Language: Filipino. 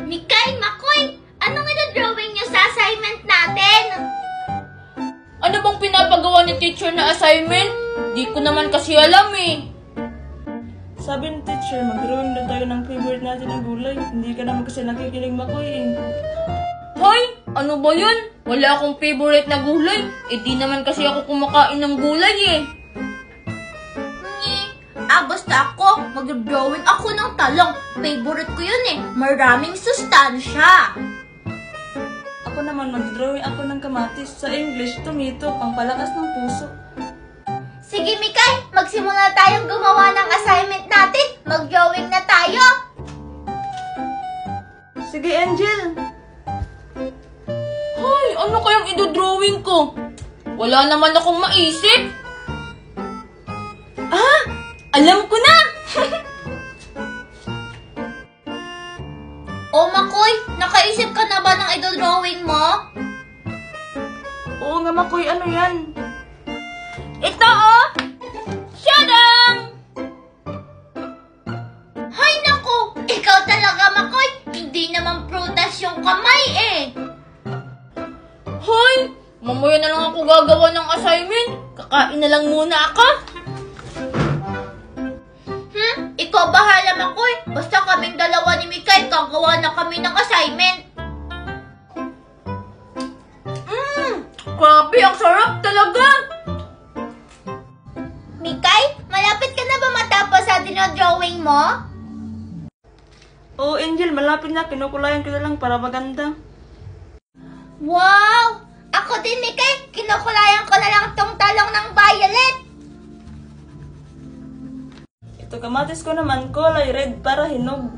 Mikay, Makoy, anong ina-drawing niyo sa assignment natin? Ano bang pinapagawa ni teacher na assignment? Di ko naman kasi alam eh. Sabi ng teacher, mag-drawing na tayo ng favorite natin ng gulay. Hindi ka naman kasi nakikinig, Makoy eh. Hoy! Ano ba yun? Wala akong favorite na gulay. Eh di naman kasi ako kumakain ng gulay eh. Basta ako, mag-drawing ako ng talong. Favorite ko yun eh. Maraming sustansya. Ako naman, mag-drawing ako ng kamatis. Sa English, tomato, pangpalakas ng puso. Sige, Mikay, magsimula tayong gumawa ng assignment natin. Mag-drawing na tayo. Sige, Angel. Hoy! Ano kayang idodrawing ko? Wala naman akong maisip. Alam ko na! O Makoy, nakaisip ka na ba ng idodrawing mo? Oo nga, Makoy, ano yan? Ito oh! Shadam! Hay naku, ikaw talaga Makoy. Hindi naman prutas yung kamay eh. Hoy! Mamaya na lang ako gagawa ng assignment. Kakain na lang muna ako. Ikaw bahala Makoy. Basta kaming dalawa ni Mikay, gagawa na kami ng assignment. Grabe, ang sarap talaga! Mikay, malapit ka na ba matapos sa dinodrawing mo? Oo, Angel, malapit na. Kinukulayan ko na lang para maganda. Wow! Ako din Mikay, kinukulayan ko na lang tong talong ng violet. Ito kamatis ko naman, kulay red para hinog.